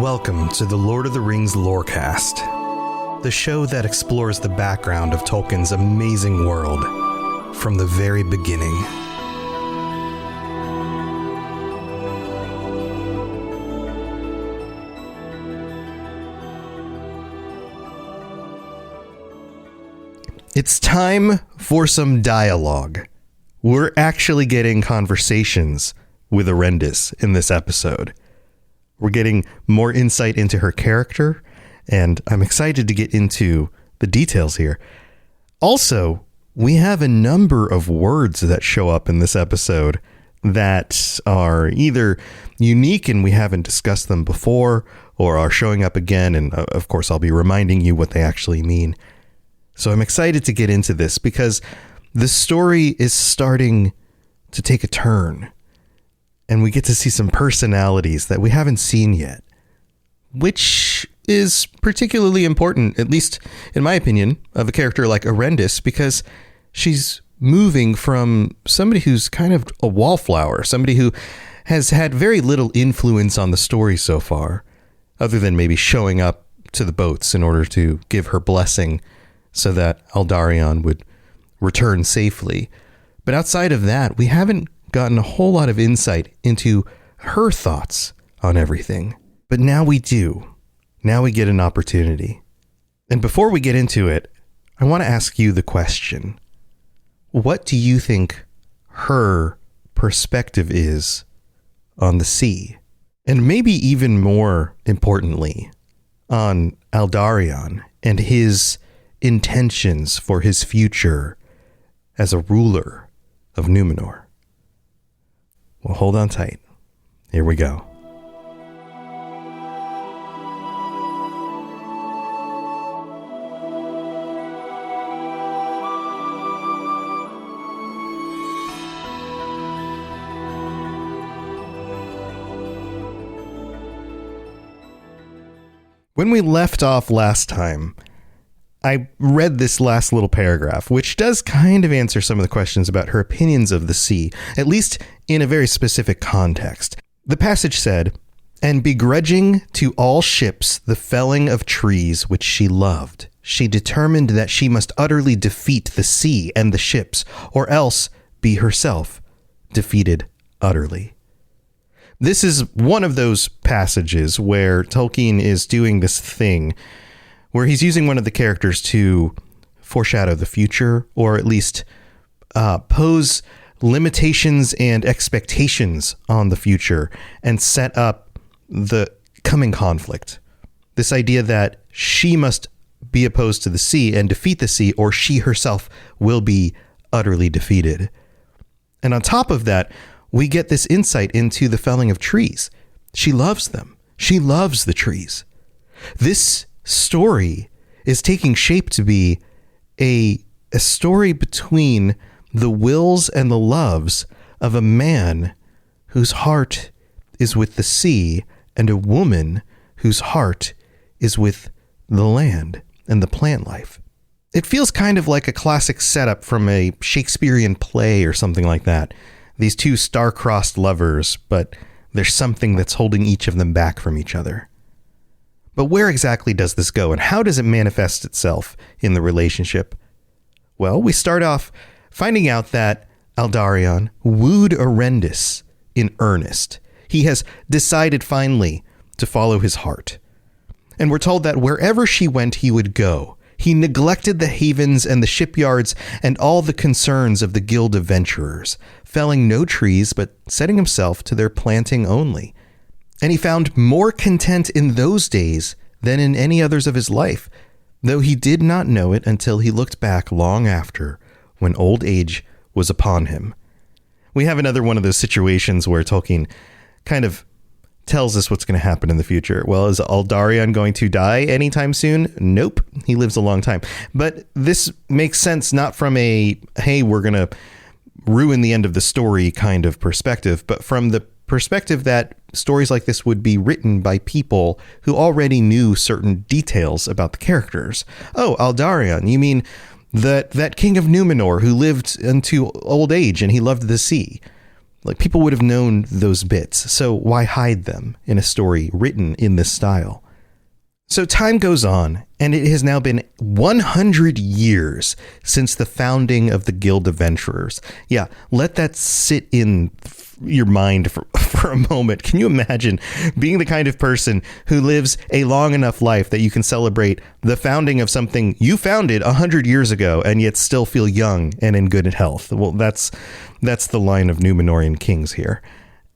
Welcome to the Lord of the Rings Lorecast, the show that explores the background of Tolkien's amazing world from the very beginning. It's time for some dialogue. We're actually getting conversations with Erendis in this episode. We're getting more insight into her character, and I'm excited to get into the details here. Also, we have a number of words that show up in this episode that are either unique and we haven't discussed them before, or are showing up again, and of course I'll be reminding you what they actually mean. So I'm excited to get into this because the story is starting to take a turn. And we get to see some personalities that we haven't seen yet, which is particularly important, at least in my opinion, of a character like Erendis, because she's moving from somebody who's kind of a wallflower, somebody who has had very little influence on the story so far, other than maybe showing up to the boats in order to give her blessing so that Aldarion would return safely. But outside of that, we haven't gotten a whole lot of insight into her thoughts on everything. But now we do. Now we get an opportunity. And before we get into it, I want to ask you the question. What do you think her perspective is on the sea? And maybe even more importantly, on Aldarion and his intentions for his future as a ruler of Numenor. Well, hold on tight. Here we go. When we left off last time, I read this last little paragraph, which does kind of answer some of the questions about her opinions of the sea, at least in a very specific context. The passage said, "And begrudging to all ships the felling of trees which she loved, she determined that she must utterly defeat the sea and the ships, or else be herself defeated utterly." This is one of those passages where Tolkien is doing this thing where he's using one of the characters to foreshadow the future, or at least pose limitations and expectations on the future and set up the coming conflict. This idea that she must be opposed to the sea and defeat the sea, or she herself will be utterly defeated. And on top of that, we get this insight into the felling of trees. She loves them. She loves the trees. This story is taking shape to be a story between the wills and the loves of a man whose heart is with the sea and a woman whose heart is with the land and the plant life. It feels kind of like a classic setup from a Shakespearean play or something like that. These two star-crossed lovers, but there's something that's holding each of them back from each other. But where exactly does this go, and how does it manifest itself in the relationship? Well, we start off finding out that Aldarion wooed Erendis in earnest. He has decided finally to follow his heart. And we're told that wherever she went, he would go. He neglected the havens and the shipyards and all the concerns of the guild of venturers, felling no trees, but setting himself to their planting only. And he found more content in those days than in any others of his life, though he did not know it until he looked back long after, when old age was upon him. We have another one of those situations where Tolkien kind of tells us what's going to happen in the future. Well, is Aldarion going to die anytime soon? Nope. He lives a long time. But this makes sense not from a, hey, we're going to ruin the end of the story kind of perspective, but from the perspective that stories like this would be written by people who already knew certain details about the characters. Oh, Aldarion, you mean that king of Numenor who lived into old age and he loved the sea. Like, people would have known those bits, so why hide them in a story written in this style? So time goes on, and it has now been 100 years since the founding of the Guild of Adventurers. Yeah, let that sit in your mind for a moment. Can you imagine being the kind of person who lives a long enough life that you can celebrate the founding of something you founded 100 years ago and yet still feel young and in good health? Well, that's the line of Númenórean kings here.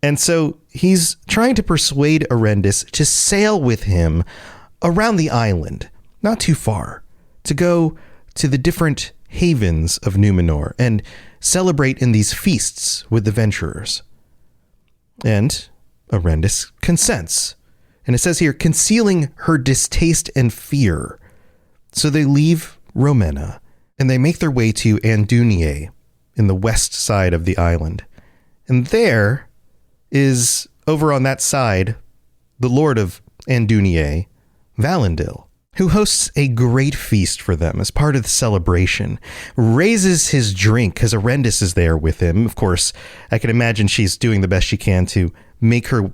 And so he's trying to persuade Erendis to sail with him around the island, not too far, to go to the different havens of Númenor and celebrate in these feasts with the venturers. And Erendis consents. And it says here, concealing her distaste and fear. So they leave Romena and they make their way to Andunier in the west side of the island. And there is, over on that side, the Lord of Andunier, Valandil, who hosts a great feast for them as part of the celebration, raises his drink because Erendis is there with him. Of course, I can imagine she's doing the best she can to make her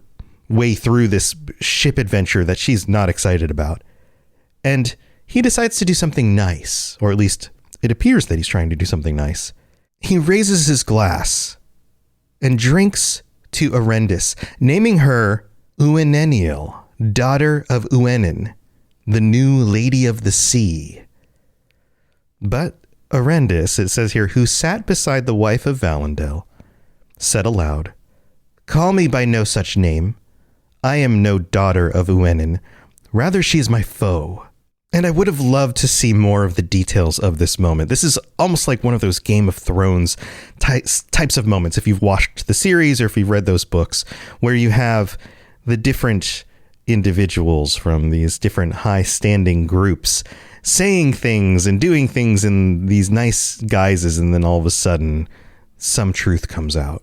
way through this ship adventure that she's not excited about. And he decides to do something nice, or at least it appears that he's trying to do something nice. He raises his glass and drinks to Erendis, naming her Uenenil, daughter of Uenin, the new lady of the sea. But Erendis, it says here, who sat beside the wife of Valandil, said aloud, "Call me by no such name. I am no daughter of Uenin. Rather, she is my foe." And I would have loved to see more of the details of this moment. This is almost like one of those Game of Thrones types of moments, if you've watched the series or if you've read those books, where you have the different individuals from these different high-standing groups saying things and doing things in these nice guises, and then all of a sudden, some truth comes out.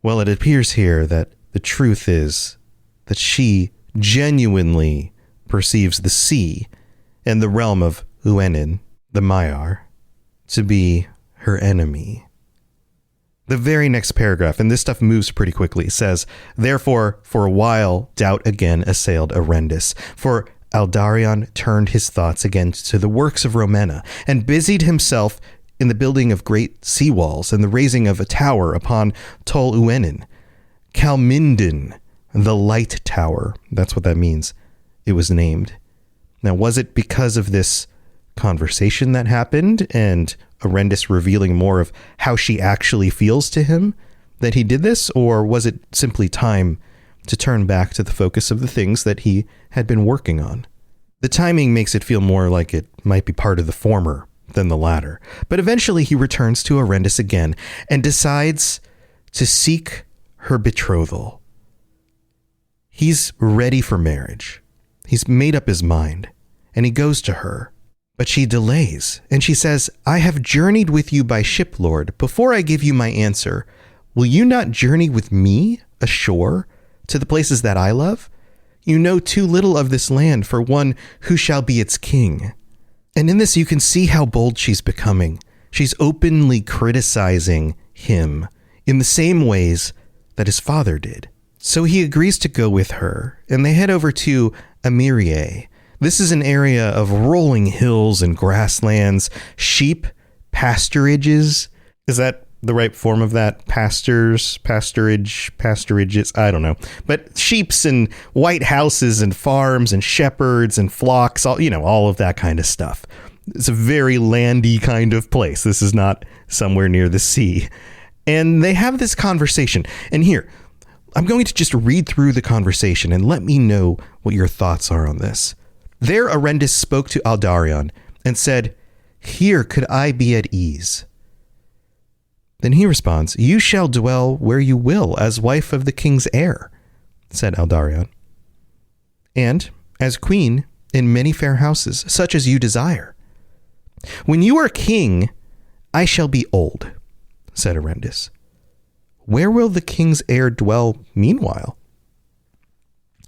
Well, it appears here that the truth is that she genuinely perceives the sea and the realm of Uenin, the Maiar, to be her enemy. The very next paragraph, and this stuff moves pretty quickly, says, "Therefore, for a while, doubt again assailed Erendis, for Aldarion turned his thoughts again to the works of Romena, and busied himself in the building of great seawalls and the raising of a tower upon Tol Uenin. Calmindin, the Light Tower," that's what that means, it was named. Now, was it because of this conversation that happened and Erendis revealing more of how she actually feels to him that he did this, or was it simply time to turn back to the focus of the things that he had been working on? The timing makes it feel more like it might be part of the former than the latter. But eventually he returns to Erendis again and decides to seek her betrothal. He's ready for marriage. He's made up his mind, and he goes to her. But she delays, and she says, "I have journeyed with you by ship, Lord. Before I give you my answer, will you not journey with me ashore to the places that I love? You know too little of this land for one who shall be its king." And in this, you can see how bold she's becoming. She's openly criticizing him in the same ways that his father did. So he agrees to go with her, and they head over to Amirie. This is an area of rolling hills and grasslands, sheep, pasturages. Is that the right form of that? Pasturages, I don't know. But sheeps and white houses and farms and shepherds and flocks, all of that kind of stuff. It's a very landy kind of place. This is not somewhere near the sea. And they have this conversation. And here, I'm going to just read through the conversation and let me know what your thoughts are on this. There Erendis spoke to Aldarion and said, "Here could I be at ease." Then he responds, "You shall dwell where you will as wife of the king's heir," said Aldarion, "and as queen in many fair houses, such as you desire. When you are king, I shall be old," said Erendis. "Where will the king's heir dwell meanwhile?"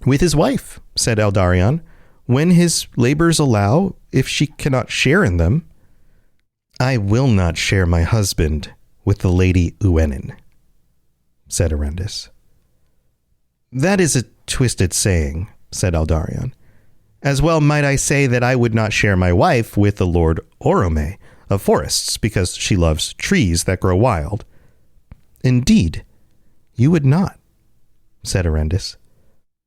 "With his wife," said Aldarion, "when his labors allow, if she cannot share in them." "I will not share my husband with the Lady Uenin," said Erendis. That is a twisted saying, said Aldarion. As well might I say that I would not share my wife with the Lord Orome of forests because she loves trees that grow wild. Indeed, you would not, said Erendis.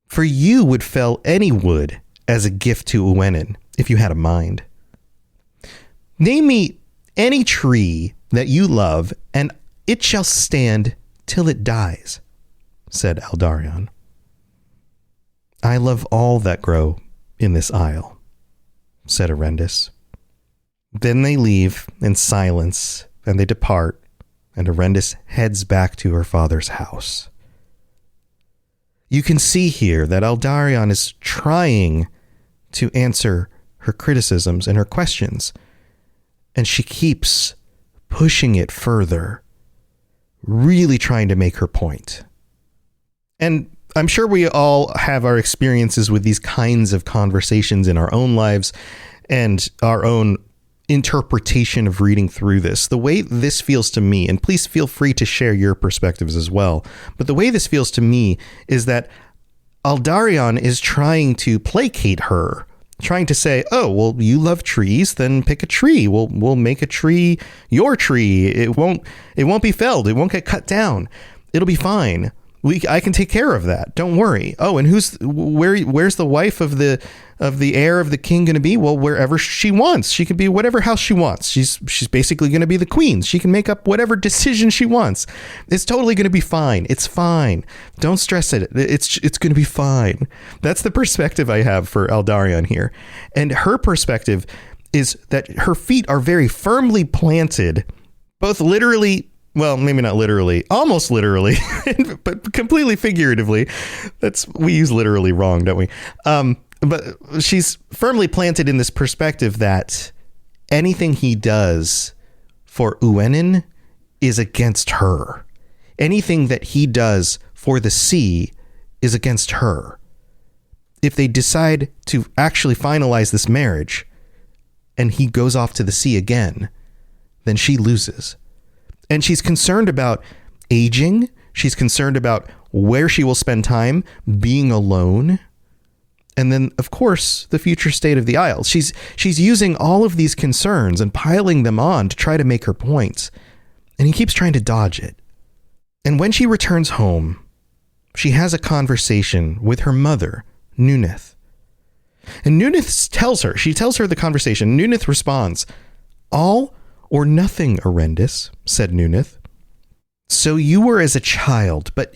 For you would fell any wood as a gift to Uenin if you had a mind. Name me any tree that you love, and it shall stand till it dies, said Aldarion. I love all that grow in this isle, said Erendis. Then they leave in silence, and they depart, and Erendis heads back to her father's house. You can see here that Aldarion is trying to answer her criticisms and her questions, and she keeps pushing it further, really trying to make her point. And I'm sure we all have our experiences with these kinds of conversations in our own lives and our own interpretation of reading through this. The way this feels to me, and please feel free to share your perspectives as well, but the way this feels to me is that Aldarion is trying to placate her, trying to say, oh, well, you love trees, then pick a tree. We'll make a tree your tree. It won't be felled. It won't get cut down. It'll be fine. I can take care of that. Don't worry. Oh, and where's the wife of the heir of the king going to be? Well, wherever she wants. She can be whatever house she wants. She's basically going to be the queen. She can make up whatever decision she wants. It's totally going to be fine. It's fine. Don't stress it. It's going to be fine. That's the perspective I have for Aldarion here. And her perspective is that her feet are very firmly planted, both literally. Well, maybe not literally, almost literally, but completely figuratively. We use literally wrong, don't we? But she's firmly planted in this perspective that anything he does for Uenin is against her. Anything that he does for the sea is against her. If they decide to actually finalize this marriage and he goes off to the sea again, then she loses. And she's concerned about aging. She's concerned about where she will spend time, being alone. And then, of course, the future state of the Isle. She's using all of these concerns and piling them on to try to make her points. And he keeps trying to dodge it. And when she returns home, she has a conversation with her mother, Nunith. And Nunith tells her the conversation. Nunith responds, "All or nothing, Erendis," said Nunith. "So you were as a child, but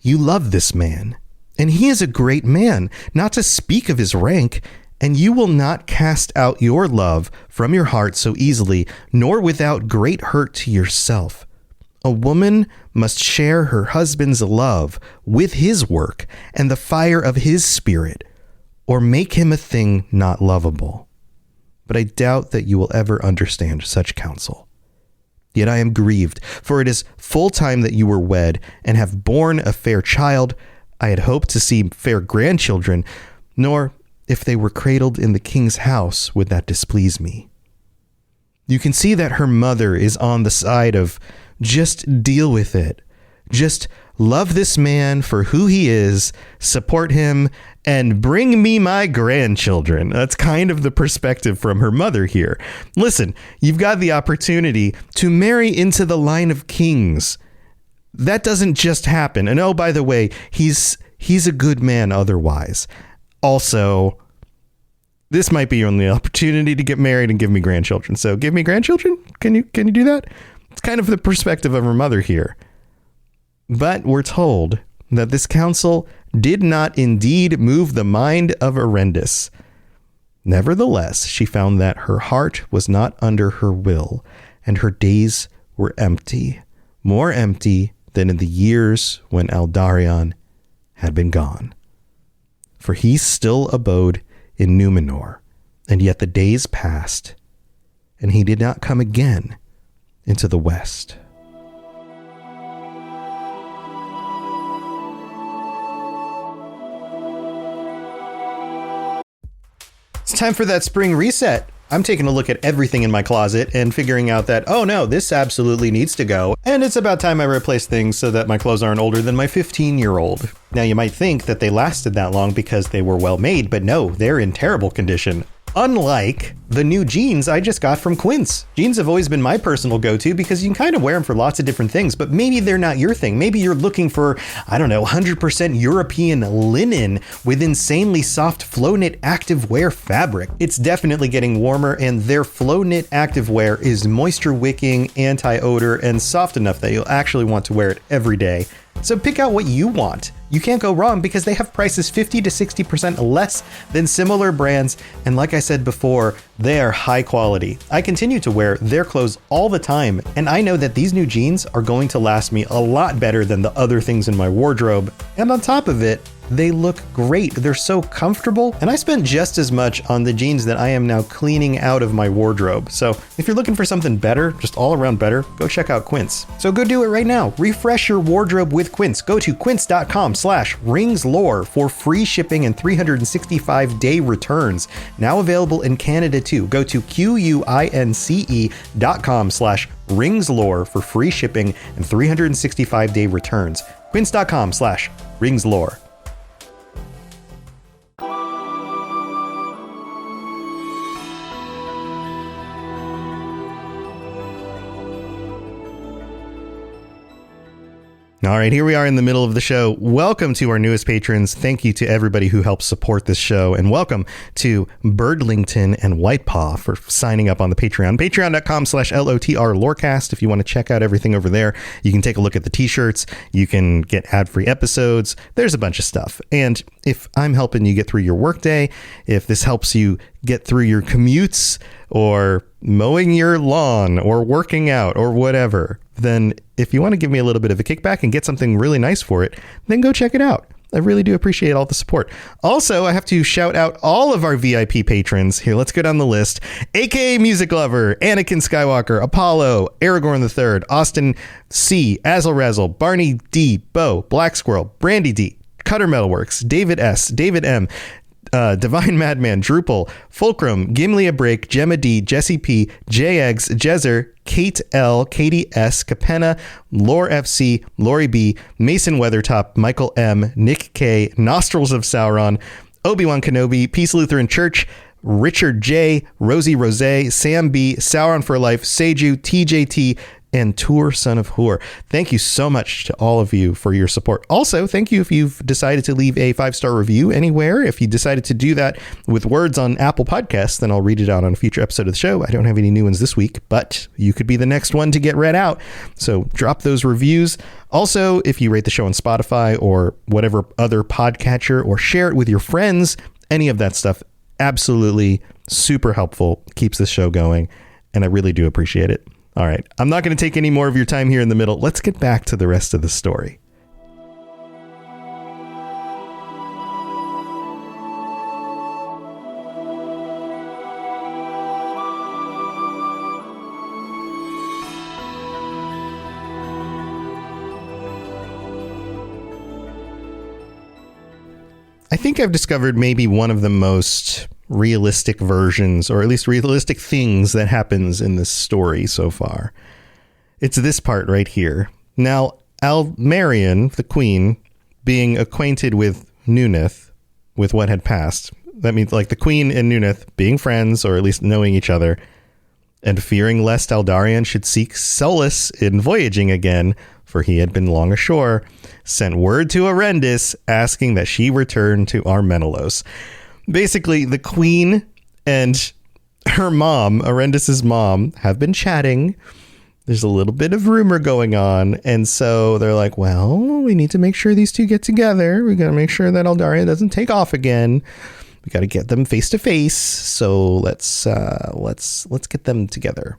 you love this man, and he is a great man, not to speak of his rank, and you will not cast out your love from your heart so easily, nor without great hurt to yourself. A woman must share her husband's love with his work and the fire of his spirit, or make him a thing not lovable. But I doubt that you will ever understand such counsel. Yet I am grieved, for it is full time that you were wed and have borne a fair child. I had hoped to see fair grandchildren, nor, if they were cradled in the king's house, would that displease me." You can see that her mother is on the side of just deal with it. Just love this man for who he is, support him, and bring me my grandchildren. That's kind of the perspective from her mother here. Listen, you've got the opportunity to marry into the line of kings. That doesn't just happen. And oh, by the way, he's a good man otherwise. Also, this might be your only opportunity to get married and give me grandchildren. So give me grandchildren? Can you do that? It's kind of the perspective of her mother here. But we're told that this counsel did not indeed move the mind of Erendis. Nevertheless, she found that her heart was not under her will, and her days were empty, more empty than in the years when Aldarion had been gone. For he still abode in Numenor, and yet the days passed, and he did not come again into the west. It's time for that spring reset. I'm taking a look at everything in my closet and figuring out that, oh no, this absolutely needs to go. And it's about time I replace things so that my clothes aren't older than my 15-year-old. Now you might think that they lasted that long because they were well made, but no, they're in terrible condition. Unlike the new jeans I just got from Quince. Jeans have always been my personal go-to because you can kind of wear them for lots of different things, but maybe they're not your thing. Maybe you're looking for, 100% European linen with insanely soft flow knit activewear fabric. It's definitely getting warmer, and their flow knit activewear is moisture wicking, anti-odor, and soft enough that you'll actually want to wear it every day. So pick out what you want. You can't go wrong because they have prices 50 to 60% less than similar brands. And like I said before, they are high quality. I continue to wear their clothes all the time, and I know that these new jeans are going to last me a lot better than the other things in my wardrobe. And on top of it, they look great. They're so comfortable. And I spent just as much on the jeans that I am now cleaning out of my wardrobe. So if you're looking for something better, just all around better, go check out Quince. So go do it right now. Refresh your wardrobe with Quince. Go to quince.com/ringslore for free shipping and 365-day returns. Now available in Canada too. Go to quince.com/ringslore for free shipping and 365-day returns. Quince.com/ringslore. All right, here we are in the middle of the show. Welcome to our newest patrons. Thank you to everybody who helps support this show. And welcome to Birdlington and Whitepaw for signing up on the Patreon. Patreon.com/LOTR Lorecast. If you want to check out everything over there, you can take a look at the t-shirts. You can get ad-free episodes. There's a bunch of stuff. And if I'm helping you get through your workday, if this helps you get through your commutes or mowing your lawn or working out or whatever, then if you want to give me a little bit of a kickback and get something really nice for it, then go check it out. I really do appreciate all the support. Also, I have to shout out all of our VIP patrons. Here, let's go down the list. AKA Music Lover, Anakin Skywalker, Apollo, Aragorn III, Austin C, Azzle Razzle, Barney D, Bo, Black Squirrel, Brandy D, Cutter Metalworks, David S, David M, Divine Madman, Drupal, Fulcrum, Gimli a Break, Gemma D, Jesse P, JEggs, Jezer, Kate L, Katie S, Capenna, Lore FC, Lori B, Mason Weathertop, Michael M, Nick K, Nostrils of Sauron, Obi-Wan Kenobi, Peace Lutheran Church, Richard J, Rosie Rose, Sam B, Sauron for Life, Seju, TJT, and Tour Son of Hoor. Thank you so much to all of you for your support. Also, thank you if you've decided to leave a 5-star review anywhere. If you decided to do that with words on Apple Podcasts, then I'll read it out on a future episode of the show. I don't have any new ones this week, but you could be the next one to get read out. So drop those reviews. Also, if you rate the show on Spotify or whatever other podcatcher, or share it with your friends, any of that stuff, absolutely super helpful, keeps this show going, and I really do appreciate it. All right, I'm not going to take any more of your time here in the middle. Let's get back to the rest of the story. I think I've discovered maybe one of the most realistic versions, or at least realistic things that happens in this story so far. It's this part right here. Now, Almarion, the queen, being acquainted with Nuneth, with what had passed. That means like the queen and Nuneth being friends, or at least knowing each other, and fearing lest Eldarion should seek solace in voyaging again, for he had been long ashore, sent word to Erendis asking that she return to Armenelos. Basically, the queen and her mom, Erendis' mom, have been chatting. There's a little bit of rumor going on. And so they're like, well, we need to make sure these two get together. We got to make sure that Eldarion doesn't take off again. We got to get them face to face. So let's get them together.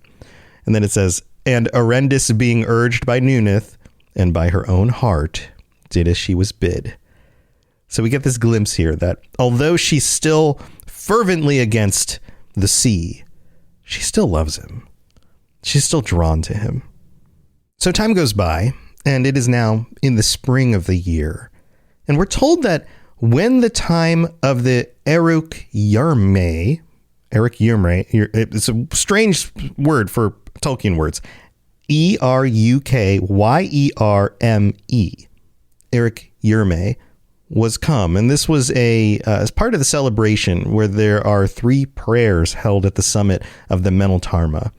And then it says, and Erendis, being urged by Nuneth and by her own heart, did as she was bid. So we get this glimpse here that although she's still fervently against the sea, she still loves him. She's still drawn to him. So time goes by, and it is now in the spring of the year. And we're told that when the time of the Eruk Yarme, Eric Yerme. It's a strange word for Tolkien words. Erukyerme. Eric Yerme was come. And this was as part of the celebration where there are 3 prayers held at the summit of the Meneltarma.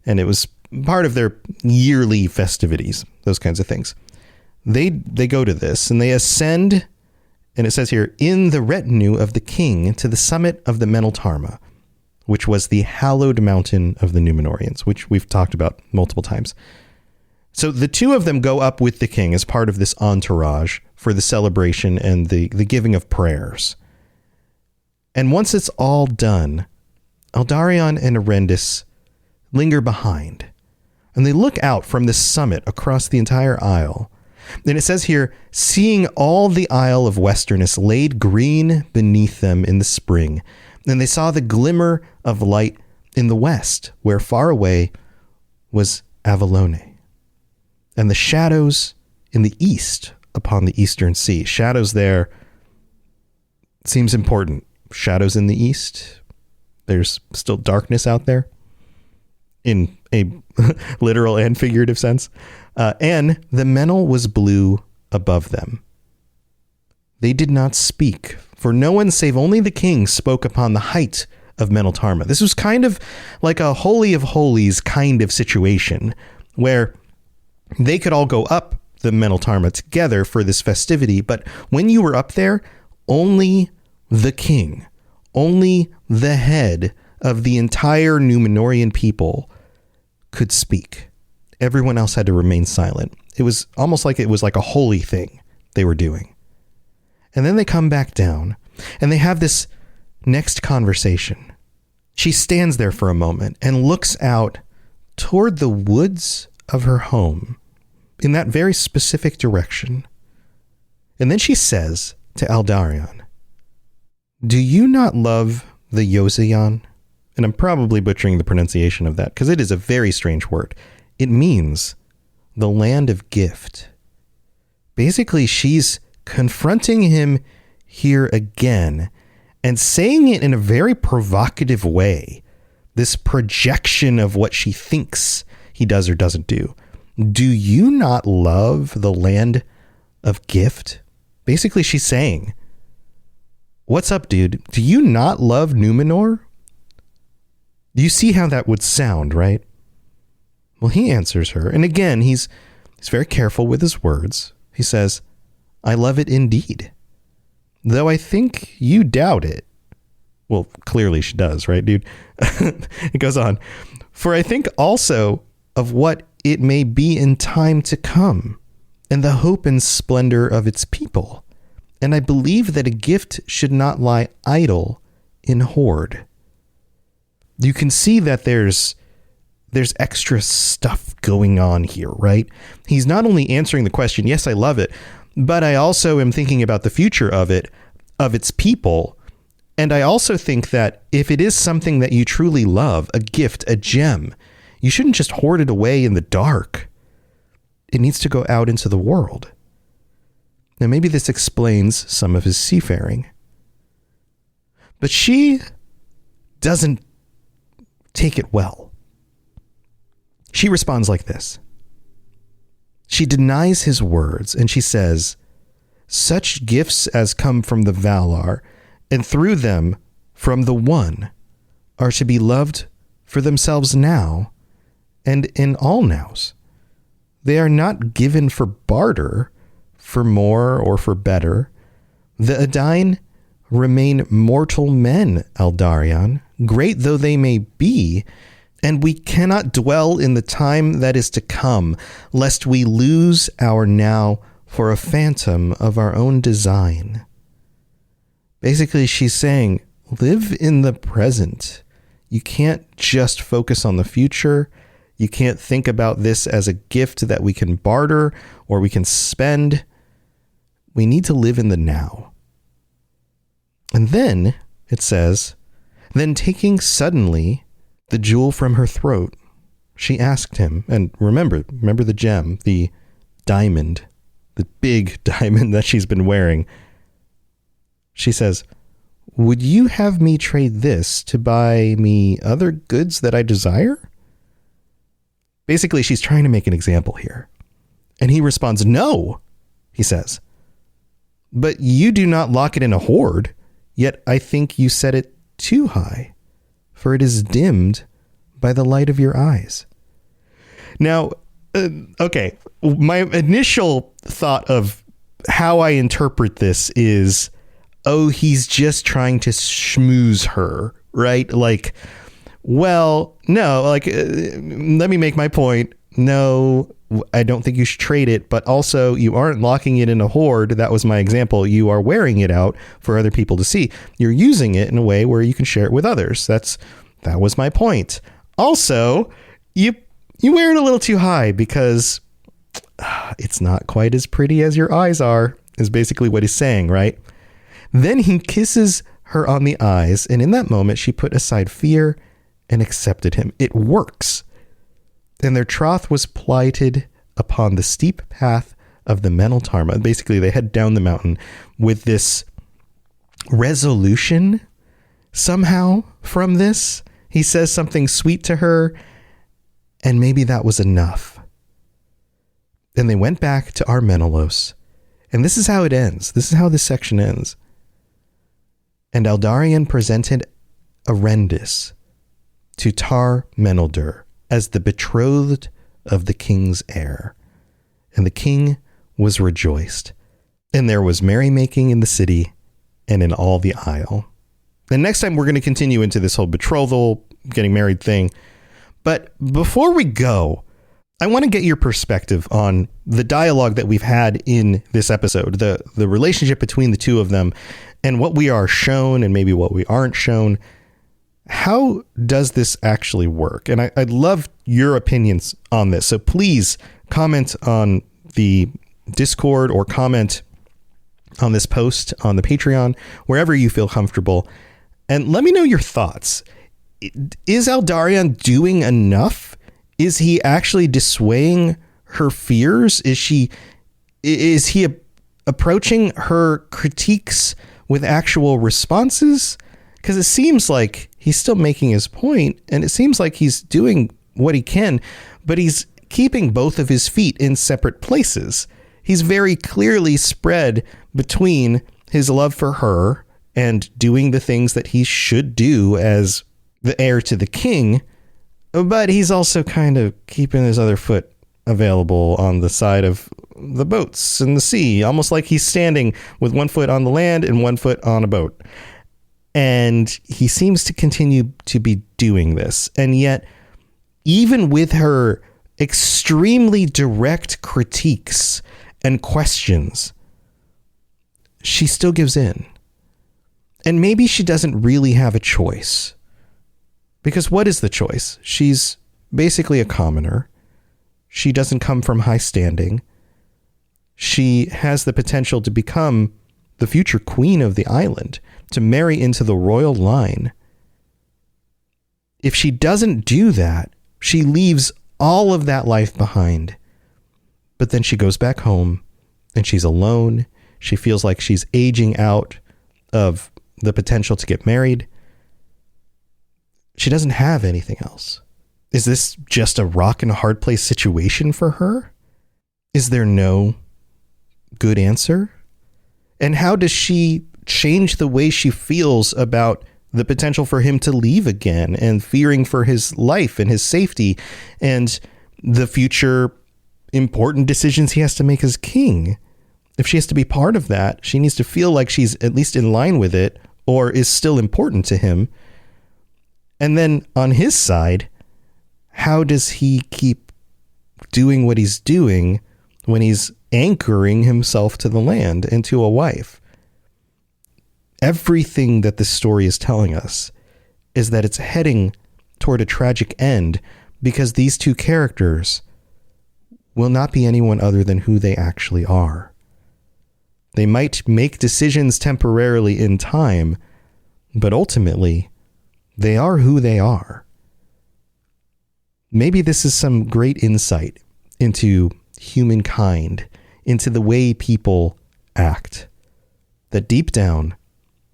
And it was part of their yearly festivities, those kinds of things. They go to this and they ascend, and it says here, in the retinue of the king to the summit of the Meneltarma, which was the hallowed mountain of the Númenóreans, which we've talked about multiple times. So the 2 of them go up with the king as part of this entourage for the celebration and the giving of prayers. And once it's all done, Eldarion and Erendis linger behind, and they look out from the summit across the entire isle. And it says here, seeing all the Isle of Westerness laid green beneath them in the spring, and they saw the glimmer of light in the west, where far away was Avalone, and the shadows in the east upon the eastern sea. Shadows there seems important. Shadows in the east. There's still darkness out there in a literal and figurative sense. And the Menel was blue above them. They did not speak, for no one save only the king spoke upon the height of Meneltarma. This was kind of like a Holy of Holies kind of situation where they could all go up the Meneltarma together for this festivity, but when you were up there, only the king, only the head of the entire Númenórean people could speak. Everyone else had to remain silent. It was almost like it was like a holy thing they were doing. And then they come back down and they have this next conversation. She stands there for a moment and looks out toward the woods of her home in that very specific direction. And then she says to Eldarion, do you not love the Yozayan? And I'm probably butchering the pronunciation of that because it is a very strange word. It means the land of gift. Basically, she's confronting him here again and saying it in a very provocative way. This projection of what she thinks he does or doesn't do. Do you not love the land of gift? Basically, she's saying, what's up, dude? Do you not love Númenor? Do you see how that would sound, right? Well, he answers her. And again, he's very careful with his words. He says, I love it indeed. Though I think you doubt it. Well, clearly she does, right, dude? It goes on. For I think also of what it may be in time to come, and the hope and splendor of its people. And I believe that a gift should not lie idle in hoard. You can see that there's extra stuff going on here, right? He's not only answering the question, yes, I love it, but I also am thinking about the future of it, of its people. And I also think that if it is something that you truly love, a gift, a gem, you shouldn't just hoard it away in the dark. It needs to go out into the world. Now, maybe this explains some of his seafaring. But she doesn't take it well. She responds like this. She denies his words, and she says, such gifts as come from the Valar, and through them from the One, are to be loved for themselves now, and in all nows. They are not given for barter, for more or for better. The Edain remain mortal men, Eldarion, great though they may be, and we cannot dwell in the time that is to come, lest we lose our now for a phantom of our own design. Basically, she's saying, live in the present. You can't just focus on the future. You can't think about this as a gift that we can barter or we can spend. We need to live in the now. And then it says, then taking suddenly the jewel from her throat, she asked him, and remember the gem, the diamond, the big diamond that she's been wearing. She says, would you have me trade this to buy me other goods that I desire? Basically, she's trying to make an example here. And he responds, no, he says. But you do not lock it in a hoard, yet I think you set it too high, for it is dimmed by the light of your eyes. Now, okay, my initial thought of how I interpret this is, oh, he's just trying to schmooze her, right? Like, well, no, like, let me make my point. No, I don't think you should trade it, but also you aren't locking it in a hoard. That was my example. You are wearing it out for other people to see. You're using it in a way where you can share it with others. That was my point. Also, you wear it a little too high because it's not quite as pretty as your eyes are, is basically what he's saying, right? Then he kisses her on the eyes, and in that moment, she put aside fear and accepted him. It works. And their troth was plighted upon the steep path of the Meneltarma. Basically, they head down the mountain with this resolution somehow from this. He says something sweet to her, and maybe that was enough. Then they went back to Armenelos, and this is how it ends. This is how this section ends. And Eldarion presented Erendis to Tar Meneldur as the betrothed of the king's heir. And the king was rejoiced. And there was merrymaking in the city and in all the isle. And next time we're going to continue into this whole betrothal, getting married thing. But before we go, I want to get your perspective on the dialogue that we've had in this episode, the relationship between the two of them, and what we are shown and maybe what we aren't shown. How does this actually work? And I'd love your opinions on this. So please comment on the Discord or comment on this post on the Patreon, wherever you feel comfortable. And let me know your thoughts. Is Eldarion doing enough? Is he actually dissuading her fears? Is he approaching her critiques with actual responses? Because it seems like he's still making his point, and it seems like he's doing what he can, but he's keeping both of his feet in separate places. He's very clearly spread between his love for her and doing the things that he should do as the heir to the king, but he's also kind of keeping his other foot available on the side of the boats in the sea, almost like he's standing with one foot on the land and one foot on a boat. And he seems to continue to be doing this. And yet, even with her extremely direct critiques and questions, she still gives in. And maybe she doesn't really have a choice. Because what is the choice? She's basically a commoner. She doesn't come from high standing. She has the potential to become the future queen of the island, to marry into the royal line. If she doesn't do that, she leaves all of that life behind. But then she goes back home and she's alone. She feels like she's aging out of the potential to get married. She doesn't have anything else. Is this just a rock and a hard place situation for her? Is there no good answer? And how does she change the way she feels about the potential for him to leave again, and fearing for his life and his safety and the future important decisions he has to make as king? If she has to be part of that, she needs to feel like she's at least in line with it or is still important to him. And then on his side, how does he keep doing what he's doing when he's anchoring himself to the land and to a wife? Everything that this story is telling us is that it's heading toward a tragic end, because these two characters will not be anyone other than who they actually are. They might make decisions temporarily in time, but ultimately, they are who they are. Maybe this is some great insight into humankind, into the way people act. That deep down,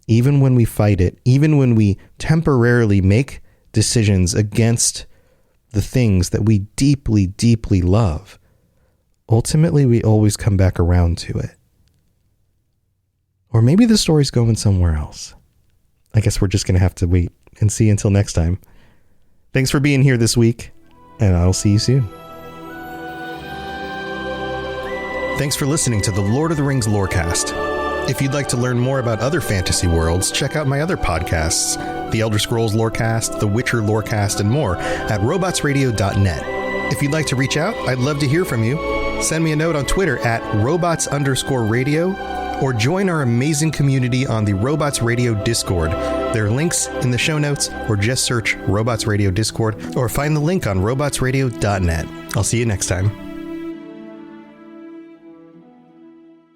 even when we fight it, even when we temporarily make decisions against the things that we deeply, deeply love, ultimately we always come back around to it. Or maybe the story's going somewhere else. I guess we're just going to have to wait and see until next time. Thanks for being here this week, and I'll see you soon. Thanks for listening to the Lord of the Rings Lorecast. If you'd like to learn more about other fantasy worlds, check out my other podcasts, The Elder Scrolls Lorecast, The Witcher Lorecast, and more at robotsradio.net. If you'd like to reach out, I'd love to hear from you. Send me a note on Twitter at robots_radio, or join our amazing community on the Robots Radio Discord. There are links in the show notes, or just search Robots Radio Discord, or find the link on robotsradio.net. I'll see you next time.